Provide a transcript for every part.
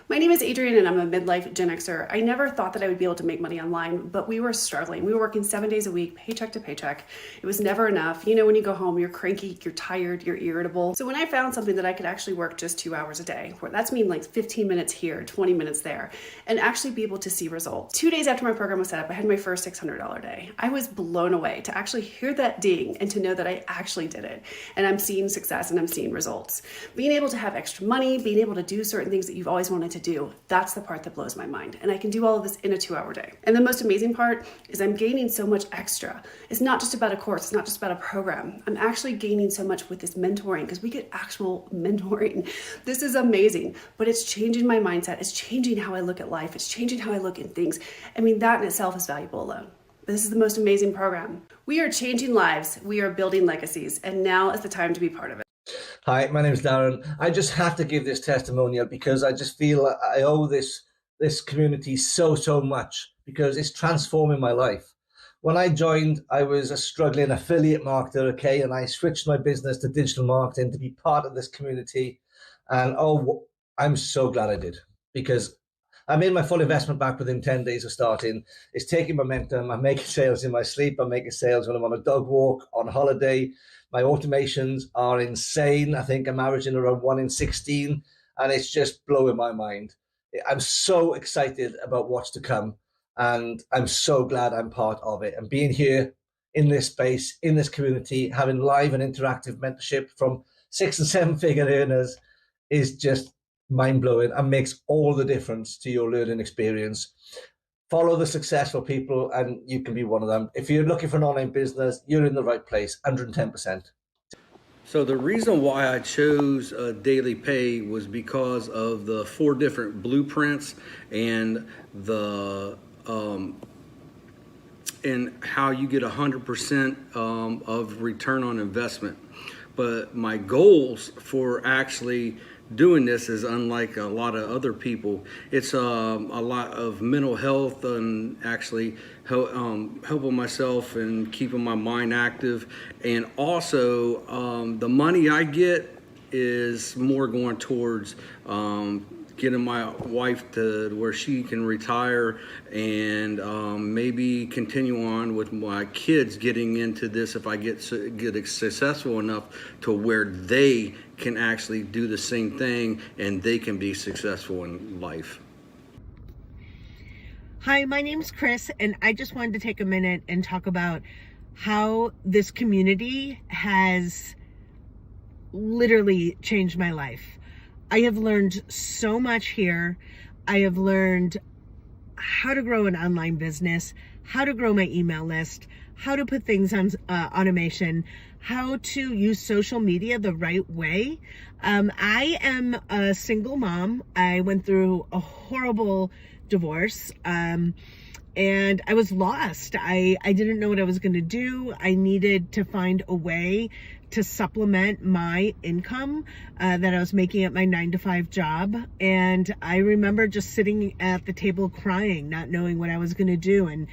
My name is Adrienne and I'm a midlife Gen Xer. I never thought that I would be able to make money online, but we were struggling. We were working 7 days a week, paycheck to paycheck. It was never enough. You know, when you go home, you're cranky, you're tired, you're irritable. So when I found something that I could actually work just 2 hours a day, where that's mean like 15 minutes here, 20 minutes there, and actually be able to see results. 2 days after my program was set up, I had my first $600 day. I was blown away to actually hear that ding and to know that I actually did it. And I'm seeing success and I'm seeing results. Being able to have extra money, being able to do certain things that you've always wanted to do, that's the part that blows my mind. And I can do all of this in a 2-hour day. And the most amazing part is I'm gaining so much extra. It's not just about a course, it's not just about a program. I'm actually gaining so much with this mentoring because we get actual mentoring. This is amazing, but it's changing my mindset. It's changing how I look at life. It's changing how I look at things. I mean, that in itself is valuable alone. This is the most amazing program. We are changing lives. We are building legacies. And now is the time to be part of it. Hi, my name is Darren. I just have to give this testimonial because I just feel I owe this community so much because it's transforming my life. When I joined, I was a struggling affiliate marketer, okay, and I switched my business to digital marketing to be part of this community. And I'm so glad I did because I made my full investment back within 10 days of starting. It's taking momentum. I'm making sales in my sleep. I'm making sales when I'm on a dog walk, on holiday. My automations are insane. I think I'm averaging around 1 in 16, and it's just blowing my mind. I'm so excited about what's to come, and I'm so glad I'm part of it. And being here in this space, in this community, having live and interactive mentorship from 6 and 7 figure earners is just mind-blowing and makes all the difference to your learning experience. Follow the successful people and you can be one of them. If you're looking for an online business, you're in the right place, 110%. So the reason why I chose daily pay was because of the 4 different blueprints and the and how you get 100% of return on investment. But my goals for actually doing this is unlike a lot of other people. It's a lot of mental health and actually helping myself and keeping my mind active. And also the money I get is more going towards getting my wife to where she can retire and maybe continue on with my kids getting into this if I get successful enough to where they can actually do the same thing and they can be successful in life. Hi, my name's Chris, and I just wanted to take a minute and talk about how this community has literally changed my life. I have learned so much here. I have learned how to grow an online business, how to grow my email list, how to put things on automation, how to use social media the right way. I am a single mom. I went through a horrible divorce and I was lost. I didn't know what I was going to do. I needed to find a way to supplement my income that I was making at my 9-to-5 job. And I remember just sitting at the table crying, not knowing what I was going to do. And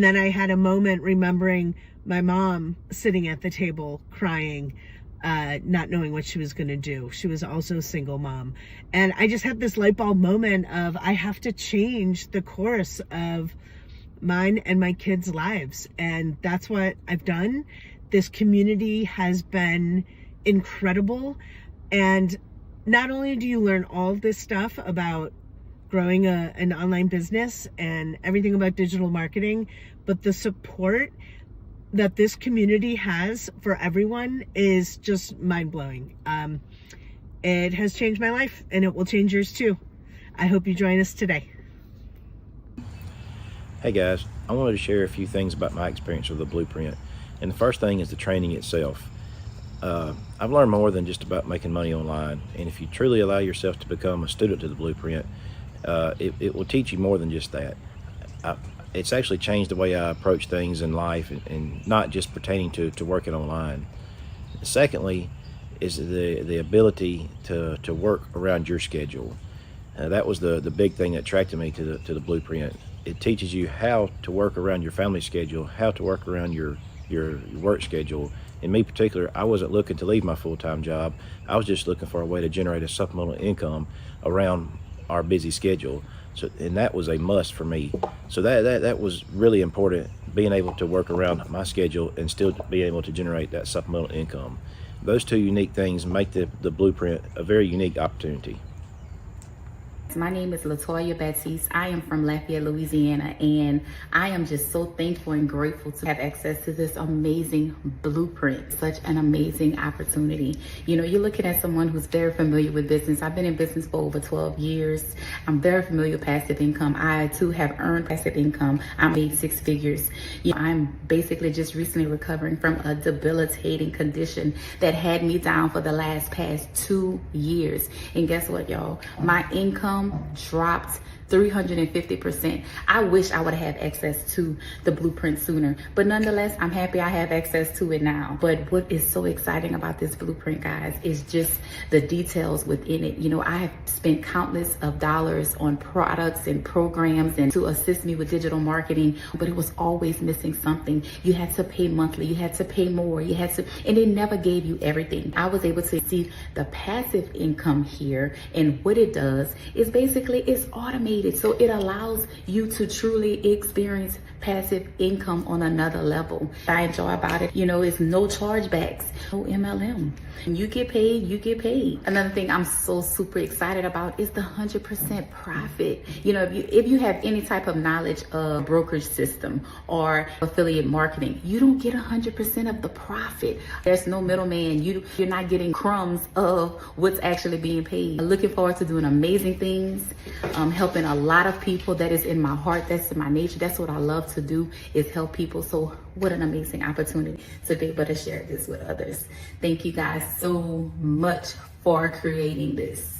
then I had a moment remembering my mom sitting at the table crying, not knowing what she was going to do. She was also a single mom. And I just had this light bulb moment of I have to change the course of mine and my kids' lives. And that's what I've done. This community has been incredible. And not only do you learn all of this stuff about growing an online business and everything about digital marketing, but the support that this community has for everyone is just mind-blowing. It has changed my life and it will change yours too. I hope you join us today. Hey guys, I wanted to share a few things about my experience with the Blueprint. And the first thing is the training itself. I've learned more than just about making money online. And if you truly allow yourself to become a student to the Blueprint, it will teach you more than just that. It's actually changed the way I approach things in life and not just pertaining to working online. Secondly is the ability to work around your schedule. That was the big thing that attracted me to the Blueprint. It teaches you how to work around your family schedule, how to work around your work schedule. In me particular, I wasn't looking to leave my full-time job. I was just looking for a way to generate a supplemental income around our busy schedule. So, and that was a must for me. So that was really important, being able to work around my schedule and still be able to generate that supplemental income. Those two unique things make the Blueprint a very unique opportunity. My name is Latoya Baptiste. I am from Lafayette, Louisiana, and I am just so thankful and grateful to have access to this amazing blueprint, such an amazing opportunity. You know, you're looking at someone who's very familiar with business. I've been in business for over 12 years. I'm very familiar with passive income. I too have earned passive income. I made 6 figures. You know, I'm basically just recently recovering from a debilitating condition that had me down for the past 2 years. And guess what, y'all? My income dropped 350%. I wish I would have access to the blueprint sooner, but nonetheless, I'm happy I have access to it now. But what is so exciting about this blueprint, guys, is just the details within it. You know, I have spent countless of dollars on products and programs and to assist me with digital marketing, but it was always missing something. You had to pay monthly, you had to pay more, you had to, and it never gave you everything. I was able to see the passive income here, and what it does is basically it's automated. So it allows you to truly experience passive income on another level. I enjoy about it, you know, it's no chargebacks, no MLM. When you get paid, you get paid. Another thing I'm so super excited about is the 100% profit. You know, if you have any type of knowledge of brokerage system or affiliate marketing, you don't get 100% of the profit. There's no middleman. You're not getting crumbs of what's actually being paid. I'm looking forward to doing amazing things, helping a lot of people. That is in my heart. That's in my nature. That's what I love to do, is help people. So what an amazing opportunity to be able to share this with others. Thank you guys so much for creating this.